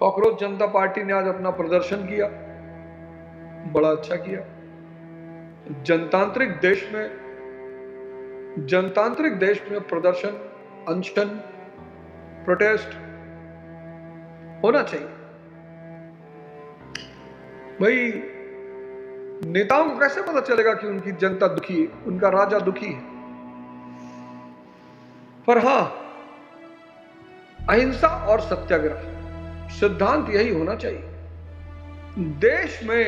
Cockroach जनता party ने आज अपना प्रदर्शन किया, बड़ा अच्छा किया। जनतांत्रिक देश में प्रदर्शन, अनशन, प्रोटेस्ट होना चाहिए। भाई नेताओं को कैसे पता चलेगा कि उनकी जनता दुखी है, उनका राजा दुखी है? पर हां, अहिंसा और सत्याग्रह सिद्धांत यही होना चाहिए। देश में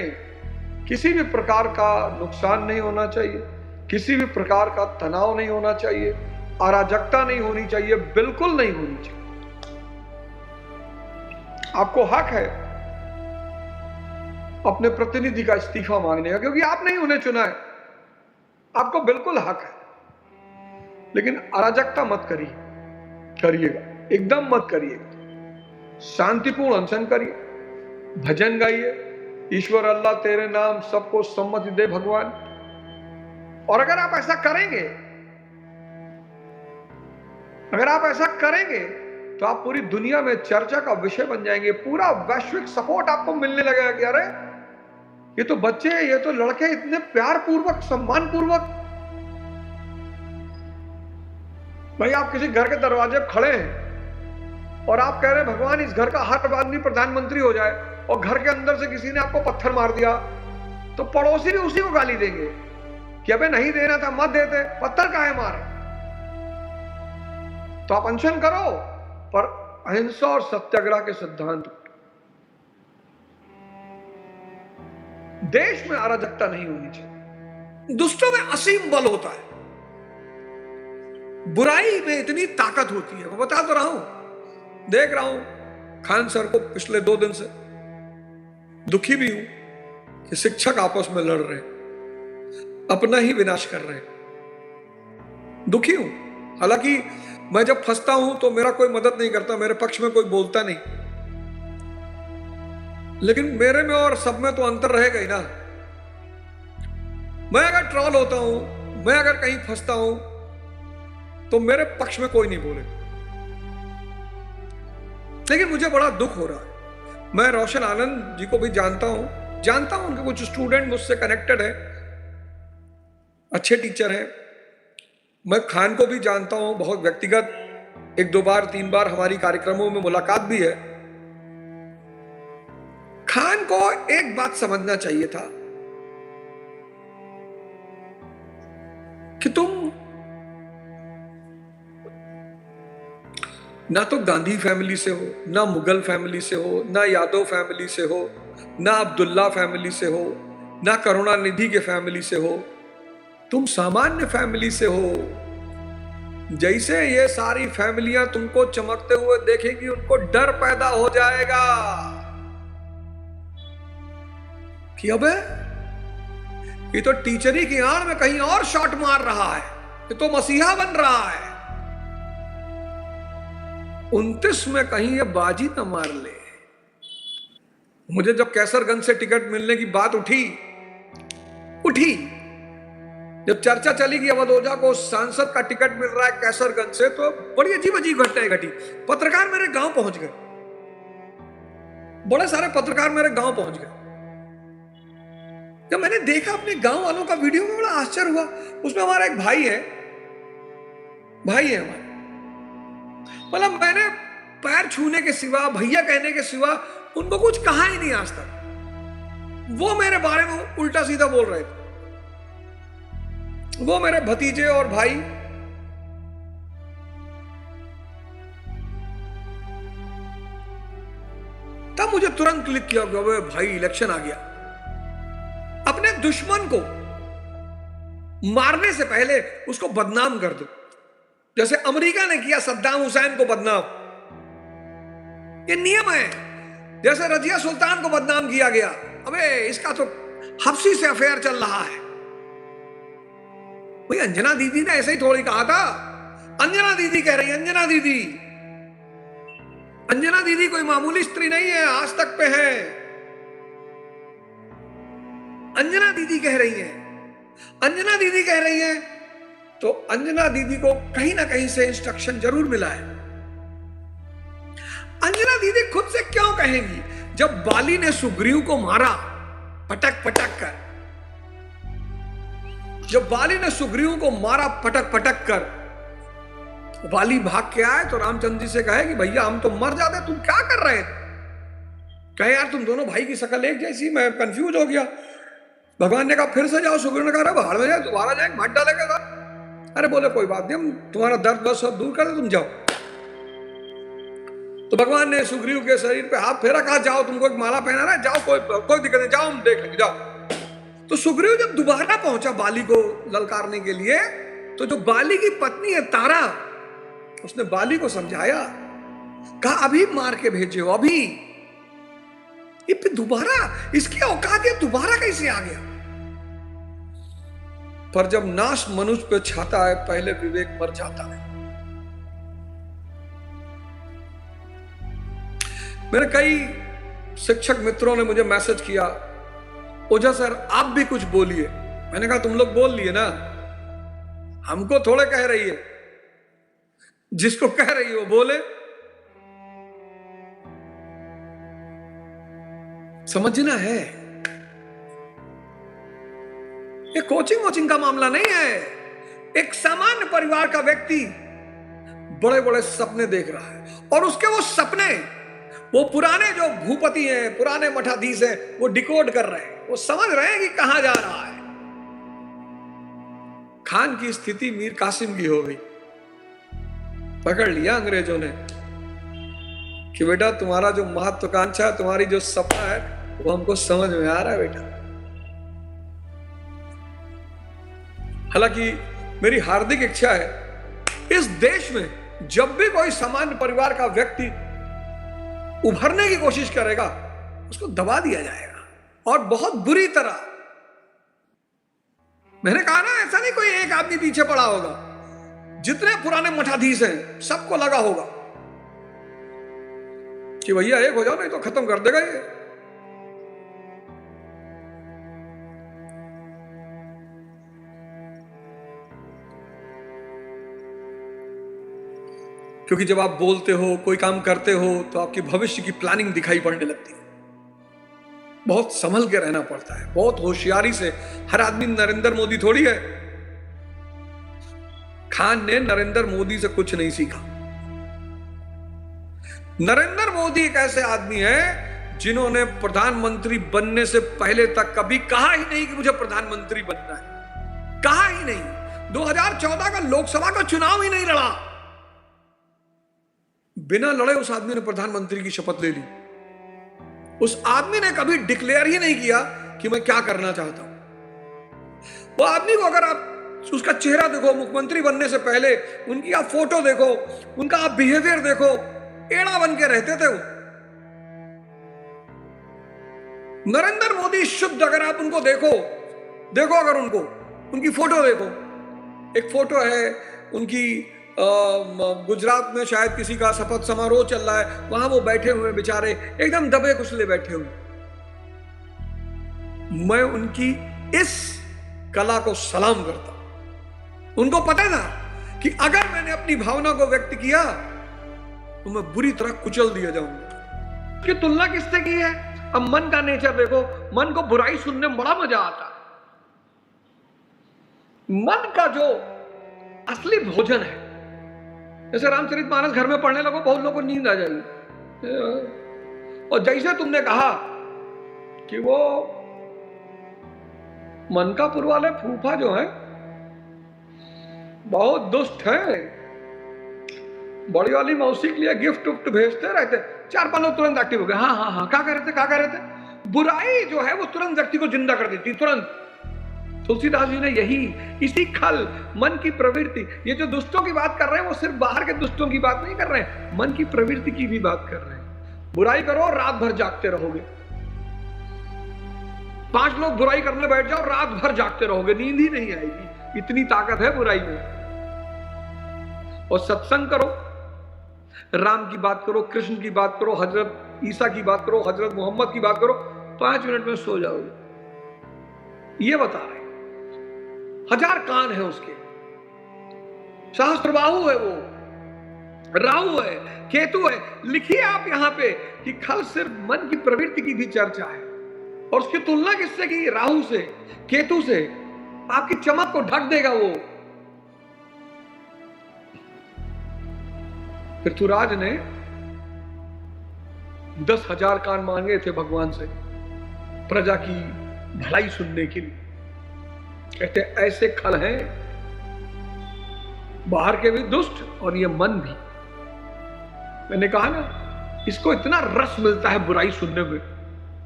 किसी भी प्रकार का नुकसान नहीं होना चाहिए, किसी भी प्रकार का तनाव नहीं होना चाहिए, अराजकता नहीं होनी चाहिए, बिल्कुल नहीं होनी चाहिए। आपको हक है अपने प्रतिनिधि का इस्तीफा मांगने का, क्योंकि आपने ही उन्हें चुना है, आपको बिल्कुल हक है। लेकिन अराजकता मत करिएगा, एकदम मत करिएगा। शांतिपूर्ण अनशन करिए, भजन गाइए, ईश्वर अल्लाह तेरे नाम सबको सम्मति दे भगवान। और अगर आप ऐसा करेंगे तो आप पूरी दुनिया में चर्चा का विषय बन जाएंगे। पूरा वैश्विक सपोर्ट आपको मिलने लगेगा कि अरे ये तो बच्चे, ये तो लड़के इतने प्यार पूर्वक, सम्मान पूर्वक। भाई आप किसी घर के दरवाजे पर खड़े हैं और आप कह रहे हैं भगवान इस घर का हर आदमी प्रधानमंत्री हो जाए, और घर के अंदर से किसी ने आपको पत्थर मार दिया, तो पड़ोसी भी उसी को गाली देंगे कि अबे नहीं देना था, मत देते, पत्थर काहे मारे। तो आप अनशन करो, पर अहिंसा और सत्याग्रह के सिद्धांत। देश में अराजकता नहीं होनी चाहिए। दुष्टों में असीम बल होता है, बुराई में इतनी ताकत होती है। मैं बता तो रहा हूं, देख रहा हूं खान सर को पिछले 2 दिन से, दुखी भी हूं कि शिक्षक आपस में लड़ रहे हैं, अपना ही विनाश कर रहे हैं। दुखी हूं। हालांकि मैं जब फंसता हूं तो मेरा कोई मदद नहीं करता, मेरे पक्ष में कोई बोलता नहीं, लेकिन मेरे में और सब में तो अंतर रहेगा ही ना। मैं अगर ट्रॉल होता हूं, मैं अगर कहीं फंसता हूं, तो मेरे पक्ष में कोई नहीं बोलेगा। लेकिन मुझे बड़ा दुख हो रहा है। मैं रोशन आनंद जी को भी जानता हूं, उनके कुछ स्टूडेंट मुझसे कनेक्टेड है, अच्छे टीचर हैं। मैं खान को भी जानता हूं बहुत व्यक्तिगत, 1-2 बार 3 बार हमारी कार्यक्रमों में मुलाकात भी है। खान को एक बात समझना चाहिए था कि तुम ना तो गांधी फैमिली से हो, ना मुगल फैमिली से हो, ना यादव फैमिली से हो, ना अब्दुल्ला फैमिली से हो, ना करुणानिधि के फैमिली से हो। तुम सामान्य फैमिली से हो। जैसे ये सारी फैमिलियां तुमको चमकते हुए देखेंगी, उनको डर पैदा हो जाएगा कि अबे ये तो टीचरी की आड़ में कहीं और शॉट मार रहा है, ये तो मसीहा बन रहा है। 29 में कहीं ये बाजी न मार ले। मुझे जब कैसरगंज से टिकट मिलने की बात उठी, जब चर्चा चली कि अवध ओझा को सांसद का टिकट मिल रहा है कैसरगंज से, तो बड़ी अजीब घटनाएं घटी। पत्रकार मेरे गांव पहुंच गए, बड़े सारे पत्रकार मेरे गांव पहुंच गए। जब मैंने देखा अपने गांव वालों का वीडियो में, बड़ा आश्चर्य हुआ। उसमें हमारा एक भाई है हमारे, मतलब मैंने पैर छूने के सिवा, भैया कहने के सिवा उनको कुछ कहा ही नहीं आज तक। वो मेरे बारे में उल्टा सीधा बोल रहे थे। वो मेरे भतीजे और भाई, तब मुझे तुरंत क्लिक किया कि भाई इलेक्शन आ गया। अपने दुश्मन को मारने से पहले उसको बदनाम कर दो, जैसे अमेरिका ने किया सद्दाम हुसैन को बदनाम। ये नियम है। जैसे रजिया सुल्तान को बदनाम किया गया, अबे इसका तो हफ्सी से अफेयर चल रहा है। भाई अंजना दीदी ने ऐसे ही थोड़ी कहा था। अंजना दीदी कह रही है, अंजना दीदी कोई मामूली स्त्री नहीं है, आज तक पे है। अंजना दीदी कह रही है, तो अंजना दीदी को कहीं ना कहीं से इंस्ट्रक्शन जरूर मिला है। अंजना दीदी खुद से क्यों कहेंगी, जब बाली ने सुग्रीव को मारा पटक पटक कर, जब बाली ने सुग्रीव को मारा पटक पटक कर, बाली भाग के आए तो रामचंद्र जी से कहे कि भैया हम तो मर जाते, तुम क्या कर रहे थे? कहे यार तुम दोनों भाई की शक्ल एक जैसी, मैं कंफ्यूज हो गया। भगवान ने कहा फिर से जाओ। सुग्रीव ने कहा बाहर में जाए, दोबारा जाए मार डालेगा। अरे बोले कोई बात नहीं, हम तुम्हारा दर्द बस सब दूर कर दे, तुम जाओ। तो भगवान ने सुग्रीव के शरीर पे हाथ फेरा, कहा जाओ, तुमको एक माला पहना रहा है, जाओ, कोई दिक्कत नहीं, जाओ हम देख लेंगे, जाओ। तो सुग्रीव जब दोबारा पहुंचा बाली को ललकारने के लिए, तो जो बाली की पत्नी है तारा, उसने बाली को समझाया, कहा अभी मार के भेजे हो, अभी। ये फिर दोबारा इसकी औकात है, दोबारा कैसे आ गया? पर जब नाश मनुष्य पे छाता है, पहले विवेक मर जाता है। मेरे कई शिक्षक मित्रों ने मुझे मैसेज किया, ओझा सर आप भी कुछ बोलिए। मैंने कहा तुम लोग बोल लिए ना, हमको थोड़े कह रही है, जिसको कह रही है वो बोले। समझना है, ये कोचिंग वोचिंग का मामला नहीं है। एक सामान्य परिवार का व्यक्ति बड़े बड़े सपने देख रहा है, और उसके वो सपने वो पुराने जो भूपति हैं, पुराने मठाधीश हैं, वो डिकोड कर रहे हैं, वो समझ रहे हैं कि कहां जा रहा है। खान की स्थिति मीर कासिम की हो गई। पकड़ लिया अंग्रेजों ने कि बेटा तुम्हारा जो महत्वाकांक्षा, तुम्हारी जो सपना है, वो हमको समझ में आ रहा है बेटा। हालांकि मेरी हार्दिक इच्छा है, इस देश में जब भी कोई सामान्य परिवार का व्यक्ति उभरने की कोशिश करेगा, उसको दबा दिया जाएगा, और बहुत बुरी तरह। मैंने कहा ना, ऐसा नहीं कोई एक आदमी पीछे पड़ा होगा, जितने पुराने मठाधीश हैं सबको लगा होगा कि भैया एक हो जाओ, नहीं तो खत्म कर देगा ये। क्योंकि जब आप बोलते हो, कोई काम करते हो, तो आपकी भविष्य की प्लानिंग दिखाई पड़ने लगती है। बहुत संभल के रहना पड़ता है, बहुत होशियारी से। हर आदमी नरेंद्र मोदी थोड़ी है। खान ने नरेंद्र मोदी से कुछ नहीं सीखा। नरेंद्र मोदी एक ऐसे आदमी है जिन्होंने प्रधानमंत्री बनने से पहले तक कभी कहा ही नहीं कि मुझे प्रधानमंत्री बनना है, कहा ही नहीं। 2014 का लोकसभा का चुनाव ही नहीं लड़ा, बिना लड़े उस आदमी ने प्रधानमंत्री की शपथ ले ली। उस आदमी ने कभी डिक्लेयर ही नहीं किया कि मैं क्या करना चाहता हूं। वो आदमी को अगर आप उसका चेहरा देखो, मुख्यमंत्री बनने से पहले उनकी आप फोटो देखो, उनका आप बिहेवियर देखो, एड़ा बन के रहते थे वो। नरेंद्र मोदी शुद्ध अगर आप उनको देखो अगर उनको उनकी फोटो देखो, एक फोटो है उनकी गुजरात में शायद किसी का शपथ समारोह चल रहा है, वहां वो बैठे हुए बेचारे एकदम दबे कुचले बैठे हुए। मैं उनकी इस कला को सलाम करता हूं। उनको पता था कि अगर मैंने अपनी भावना को व्यक्त किया तो मैं बुरी तरह कुचल दिया जाऊंगा। कि तुलना किससे की है? अब मन का नेचर देखो, मन को बुराई सुनने में बड़ा मजा आता है। मन का जो असली भोजन है, जैसे रामचरितमानस घर में पढ़ने लगो, बहुत लोगों को नींद आ जाएगी। और जैसे तुमने कहा कि वो मनकापुर वाले फूफा जो है बहुत दुष्ट है, बड़ी वाली मौसी के लिए गिफ्ट उफ्ट भेजते रहते, 4-5 लोग तुरंत एक्टिव हो गए। हाँ हाँ हाँ, क्या कह रहे थे? बुराई जो है वो तुरंत व्यक्ति को जिंदा कर देती, तुरंत। तुलसीदास जी ने इसी खल मन की प्रवृत्ति, ये जो दुष्टों की बात कर रहे हैं वो सिर्फ बाहर के दुष्टों की बात नहीं कर रहे हैं, मन की प्रवृत्ति की भी बात कर रहे हैं। बुराई करो, रात भर जागते रहोगे। 5 लोग बुराई करने बैठ जाओ, रात भर जागते रहोगे, नींद ही नहीं आएगी, इतनी ताकत है बुराई में। और सत्संग करो, राम की बात करो, कृष्ण की बात करो, हजरत ईसा की बात करो, हजरत मोहम्मद की बात करो, 5 मिनट में सो जाओगे। ये बता रहे, 1000 कान है उसके, सहस्त्रबाहु है वो, राहु है, केतु है। लिखिए आप यहां पे कि कल सिर्फ मन की प्रवृत्ति की भी चर्चा है, और उसकी तुलना किससे की? राहु से, केतु से। आपकी चमक को ढक देगा वो। पृथ्वीराज ने 10,000 कान मांगे थे भगवान से प्रजा की भलाई सुनने के लिए। कहते ऐसे खल हैं, बाहर के भी दुष्ट और ये मन भी। मैंने कहा ना, इसको इतना रस मिलता है बुराई सुनने में,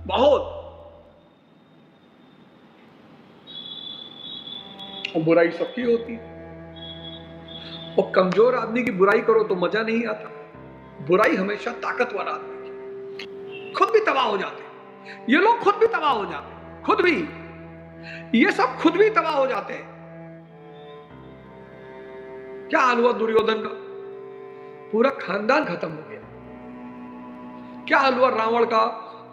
बहुत। और बुराई सबकी होती है, और कमजोर आदमी की बुराई करो तो मजा नहीं आता। बुराई हमेशा ताकतवर आदमी की। खुद भी तबाह हो जाते, ये लोग खुद भी तबाह हो जाते, खुद भी, ये सब खुद भी तबाह हो जाते हैं। क्या हाल हुआ दुर्योधन का? पूरा खानदान खत्म हो गया। क्या हाल हुआ रावण का?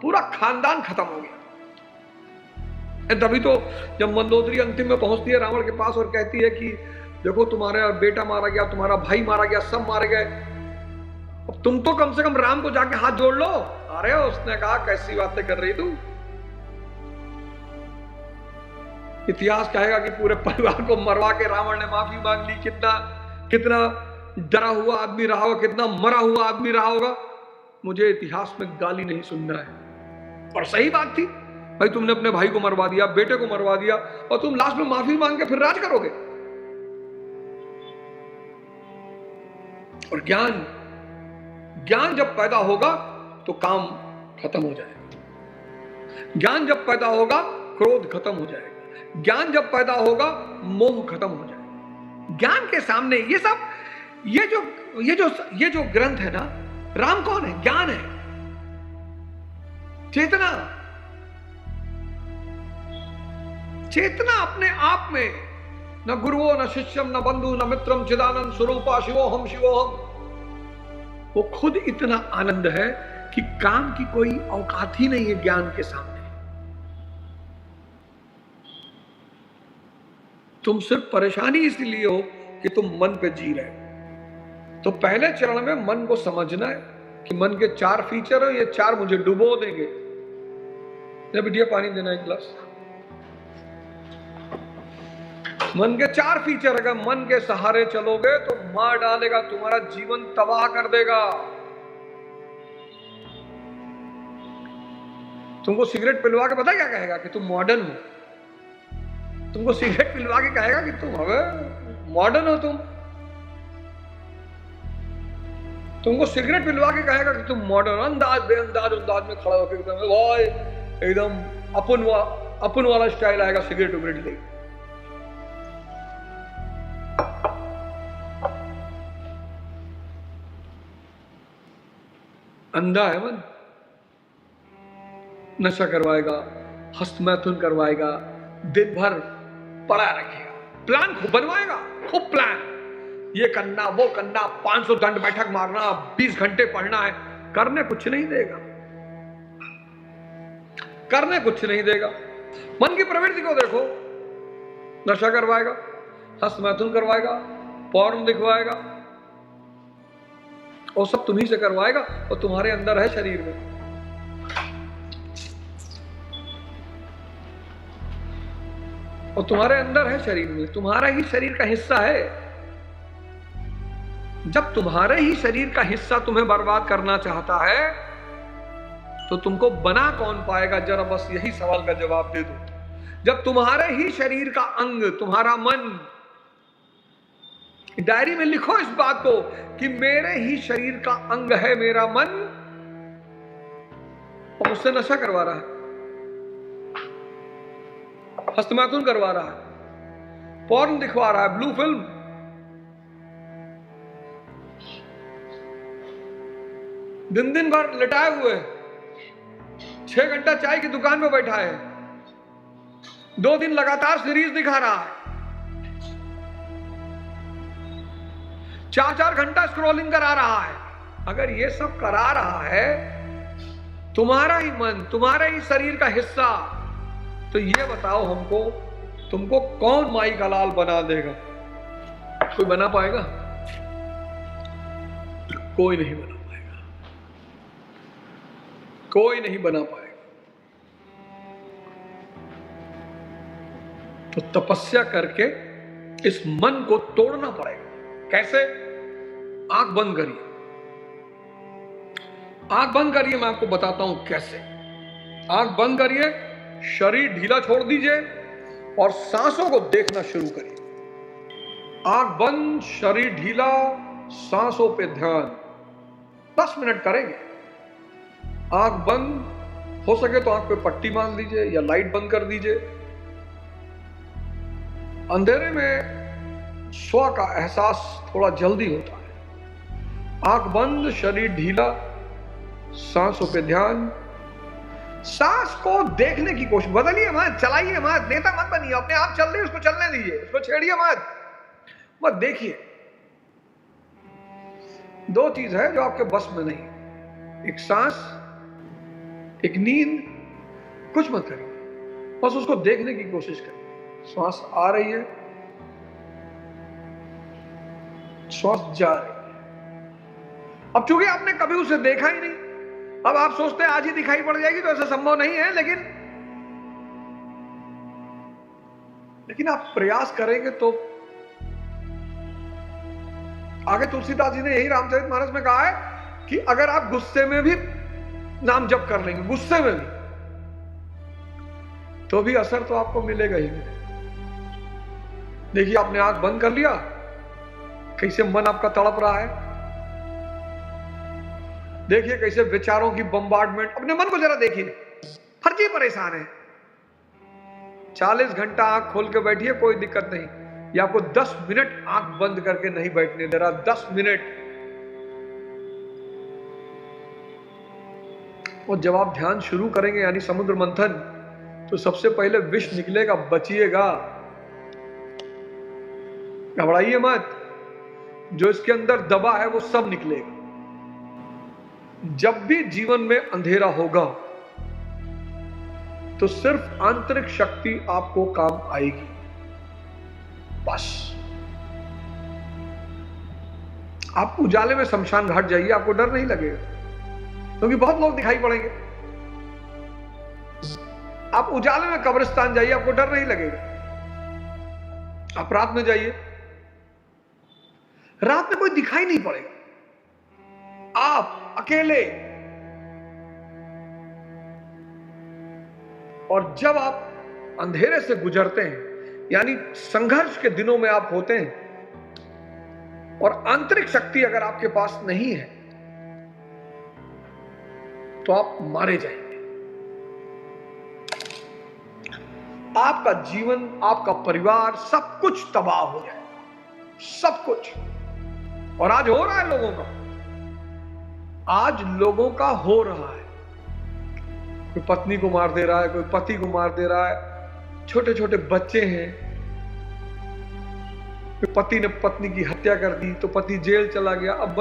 पूरा खानदान खत्म हो गया। तभी तो जब मंदोदरी अंतिम में पहुंचती है रावण के पास और कहती है कि देखो तुम्हारा बेटा मारा गया, तुम्हारा भाई मारा गया, सब मारे गए, अब तुम तो कम से कम राम को जाके हाथ जोड़ लो। अरे उसने कहा कैसी बातें कर रही तू? इतिहास कहेगा कि पूरे परिवार को मरवा के रावण ने माफी मांग ली। कितना कितना डरा हुआ आदमी रहा होगा, कितना मरा हुआ आदमी रहा होगा। मुझे इतिहास में गाली नहीं सुनना है। और सही बात थी भाई, तुमने अपने भाई को मरवा दिया, बेटे को मरवा दिया, और तुम लास्ट में माफी मांग के फिर राज करोगे। और ज्ञान जब पैदा होगा तो काम खत्म हो जाएगा। ज्ञान जब पैदा होगा क्रोध खत्म हो जाएगा। ज्ञान जब पैदा होगा मोह खत्म हो जाएगा। ज्ञान के सामने ये सब, ये जो ग्रंथ है ना, राम कौन है? ज्ञान है, चेतना। चेतना अपने आप में, न गुरुओ न शिष्यम न बंधु न मित्रम चिदानंद स्वरूपा शिवोहम शिवोहम। वो खुद इतना आनंद है कि काम की कोई औकात ही नहीं है ज्ञान के सामने। तुम सिर्फ परेशानी इसलिए हो कि तुम मन पे जी रहे हो। तो पहले चरण में मन को समझना है कि मन के 4 फीचर है, ये 4 मुझे डुबो देंगे। बिटिया पानी देना एक गिलास। मन के 4 फीचर, अगर मन के सहारे चलोगे तो मार डालेगा, तुम्हारा जीवन तबाह कर देगा। तुमको सिगरेट पिलवा के पता क्या कहेगा? कि तुम मॉडर्न हो। तुमको सिगरेट पिलवा के कहेगा कि तुम हवे मॉडर्न हो। तुमको सिगरेट पिलवा के कहेगा कि तुम मॉडर्न। अंदाज बेअंदाज में खड़ा होकर एकदम अपन वाला स्टाइल आएगा सिगरेट उगरेट ले। अंधा है मन। नशा करवाएगा, हस्तमैथुन करवाएगा, दिन भर पड़ा रखेगा, प्लान खूब बनवाएगा, खूब प्लान, ये करना वो करना, 500 दंड बैठक मारना, 20 घंटे पढ़ना है। करने कुछ नहीं देगा, करने कुछ नहीं देगा। मन की प्रवृत्ति को देखो, नशा करवाएगा, हस्तमैथुन करवाएगा, पॉर्न दिखवाएगा, और सब तुम्ही से करवाएगा। और तुम्हारे अंदर है शरीर में, और तुम्हारे अंदर है शरीर में, तुम्हारा ही शरीर का हिस्सा है। जब तुम्हारे ही शरीर का हिस्सा तुम्हें बर्बाद करना चाहता है तो तुमको बना कौन पाएगा? जरा बस यही सवाल का जवाब दे दो। जब तुम्हारे ही शरीर का अंग, तुम्हारा मन, डायरी में लिखो इस बात को कि मेरे ही शरीर का अंग है मेरा मन, और मुझसे नशा करवा रहा है, हस्तमैथुन करवा रहा है, पॉर्न दिखवा रहा है, ब्लू फिल्म, दिन भर लिटाए हुए, 6 घंटा चाय की दुकान में बैठा है, 2 दिन लगातार सीरीज दिखा रहा है, 4-4 घंटा स्क्रॉलिंग करा रहा है। अगर ये सब करा रहा है तुम्हारा ही मन, तुम्हारे ही शरीर का हिस्सा, तो ये बताओ हमको, तुमको कौन माई का लाल बना देगा? कोई बना पाएगा? कोई नहीं बना पाएगा, कोई नहीं बना पाएगा। तो तपस्या करके इस मन को तोड़ना पड़ेगा। कैसे? आंख बंद करिए, आंख बंद करिए, मैं आपको बताता हूं कैसे। आंख बंद करिए, शरीर ढीला छोड़ दीजिए और सांसों को देखना शुरू करिए। आंख बंद, शरीर ढीला, सांसों पे ध्यान। 10 मिनट करेंगे। आंख बंद, हो सके तो आंख पे पट्टी बांध लीजिए या लाइट बंद कर दीजिए। अंधेरे में स्व का एहसास थोड़ा जल्दी होता है। आंख बंद, शरीर ढीला, सांसों पे ध्यान। सांस को देखने की कोशिश, बदलिए मत, चलाइए मत, नेता मत बनिए। अपने आप चल रही है, उसको चलने दीजिए, उसको छेड़िए मत देखिए। 2 चीज है जो आपके बस में नहीं, एक सांस, एक नींद। कुछ मत करिए, बस उसको देखने की कोशिश करिए। श्वास आ रही है, श्वास जा रही है। अब चूंकि आपने कभी उसे देखा ही नहीं, अब आप सोचते हैं आज ही दिखाई पड़ जाएगी, तो ऐसा संभव नहीं है। लेकिन आप प्रयास करेंगे तो आगे तुलसीदास जी ने यही रामचरितमानस में कहा है कि अगर आप गुस्से में भी नाम जप कर लेंगे, गुस्से में भी, तो भी असर तो आपको मिलेगा ही मिलेगा। देखिए, आपने आंख बंद कर लिया, कैसे मन आपका तड़प रहा है। देखिए कैसे विचारों की बम्बार्डमेंट। अपने मन को जरा देखिए, फर्जी परेशान है। 40 घंटा आंख खोल के बैठिए, कोई दिक्कत नहीं। या आपको 10 मिनट आंख बंद करके नहीं बैठने दे रहा, 10 मिनट। और जब आप ध्यान शुरू करेंगे, यानी समुद्र मंथन, तो सबसे पहले विष निकलेगा, बचिएगा, घबराइए मत। जो इसके अंदर दबा है वो सब निकलेगा। जब भी जीवन में अंधेरा होगा तो सिर्फ आंतरिक शक्ति आपको काम आएगी, बस। आप उजाले में शमशान घाट जाइए, आपको डर नहीं लगेगा, क्योंकि बहुत लोग दिखाई पड़ेंगे। आप उजाले में कब्रिस्तान जाइए, आपको डर नहीं लगेगा। आप रात में जाइए, रात में कोई दिखाई नहीं पड़ेगा, आप अकेले। और जब आप अंधेरे से गुजरते हैं, यानी संघर्ष के दिनों में आप होते हैं, और आंतरिक शक्ति अगर आपके पास नहीं है, तो आप मारे जाएंगे। आपका जीवन, आपका परिवार, सब कुछ तबाह हो जाएगा, सब कुछ। और आज हो रहा है लोगों का, आज लोगों का हो रहा है। कोई पत्नी को मार दे रहा है, कोई पति को मार दे रहा है, छोटे छोटे बच्चे हैं। पति ने पत्नी की हत्या कर दी तो पति जेल चला गया। अब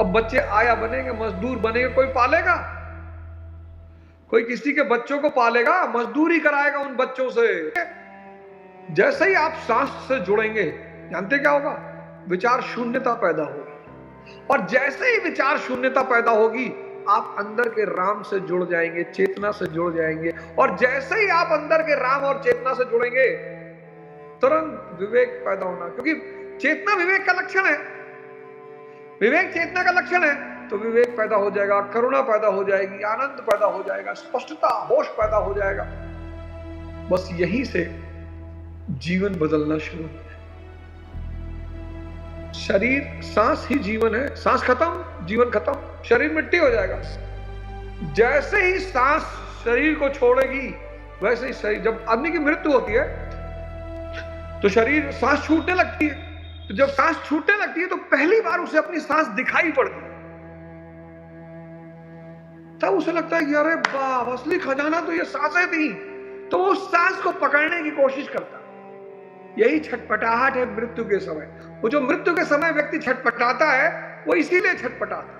बच्चे आया बनेंगे, मजदूर बनेंगे। कोई पालेगा? कोई किसी के बच्चों को पालेगा? मजदूरी कराएगा उन बच्चों से। जैसे ही आप सांस से जुड़ेंगे, जानते क्या होगा? विचार शून्यता पैदा होगी। और जैसे ही विचार शून्यता पैदा होगी, आप अंदर के राम से जुड़ जाएंगे, चेतना से जुड़ जाएंगे। और जैसे ही आप अंदर के राम और चेतना से जुड़ेंगे, तुरंत विवेक पैदा होना। क्योंकि चेतना विवेक का लक्षण है, विवेक चेतना का लक्षण है। तो विवेक पैदा हो जाएगा, करुणा पैदा हो जाएगी, आनंद पैदा हो जाएगा, स्पष्टता, होश पैदा हो जाएगा। बस यहीं से जीवन बदलना शुरू हो जाए। शरीर, सांस ही जीवन है। सांस खत्म, जीवन खत्म, शरीर मिट्टी हो जाएगा। जैसे ही सांस शरीर को छोड़ेगी, वैसे ही शरीर, जब आदमी की मृत्यु होती है तो शरीर, सांस छूटने लगती है। तो जब सांस छूटने लगती है तो पहली बार उसे अपनी सांस दिखाई पड़ती है। तब उसे लगता है कि अरे बाप, असली खजाना तो ये सांसें थी। तो वो उस सांस को पकड़ने की कोशिश करता है। यही छटपटाहट है मृत्यु के समय। वो जो मृत्यु के समय व्यक्ति छटपटाता है, वो इसीलिए छटपटाता है।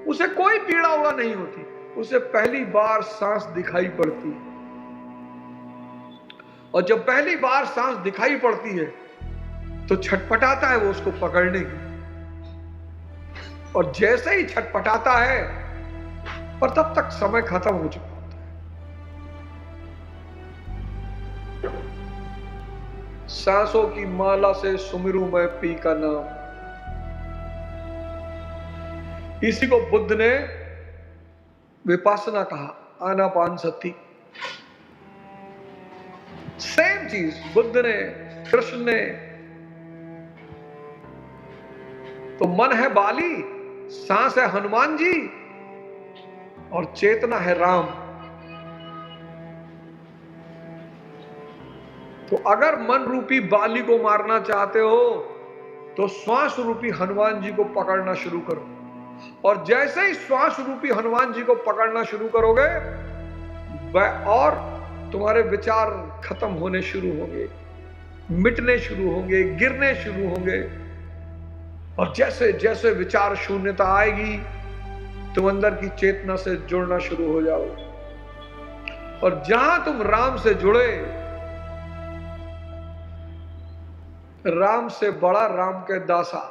उसे कोई पीड़ा उड़ा नहीं होती, उसे पहली बार सांस दिखाई पड़ती है। और जब पहली बार सांस दिखाई पड़ती है तो छटपटाता है वो उसको पकड़ने की। और जैसे ही छटपटाता है, पर तब तक समय खत्म हो चुका होता है। सांसों की माला से सुमिरू मैं पी का नाम, इसी को बुद्ध ने विपासना कहा, आनापानसति। सेम चीज बुद्ध ने, कृष्ण ने। तो मन है बाली, सांस है हनुमान जी, और चेतना है राम। तो अगर मन रूपी बाली को मारना चाहते हो तो श्वास रूपी हनुमान जी को पकड़ना शुरू करो, और जैसे ही श्वास रूपी हनुमान जी को पकड़ना शुरू करोगे, वह और तुम्हारे विचार खत्म होने शुरू होंगे, मिटने शुरू होंगे, गिरने शुरू होंगे। और जैसे जैसे विचार शून्यता आएगी, तुम अंदर की चेतना से जुड़ना शुरू हो जाओगे। और जहां तुम राम से जुड़े, राम से बड़ा राम के दासा।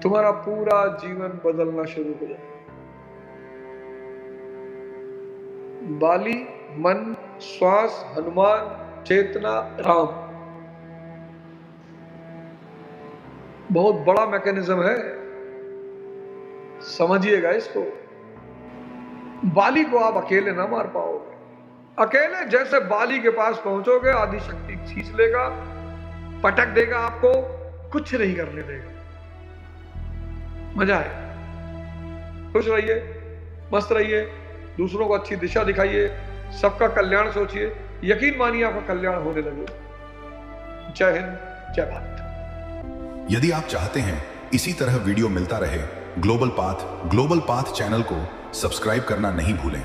तुम्हारा पूरा जीवन बदलना शुरू हो जाए। बाली, मन, श्वास, हनुमान, चेतना, राम, बहुत बड़ा मैकेनिज्म है, समझिएगा इसको। बाली को आप अकेले ना मार पाओगे। अकेले जैसे बाली के पास पहुंचोगे, आदि शक्ति खींच लेगा, पटक देगा, आपको कुछ नहीं करने देगा। मजा आए। खुश रहिए, मस्त रहिए, दूसरों को अच्छी दिशा दिखाइए, सबका कल्याण सोचिए, यकीन मानिए आपका कल्याण होने लगे। जय हिंद, जय भारत। यदि आप चाहते हैं इसी तरह वीडियो मिलता रहे, ग्लोबल पाथ चैनल को सब्सक्राइब करना नहीं भूलें।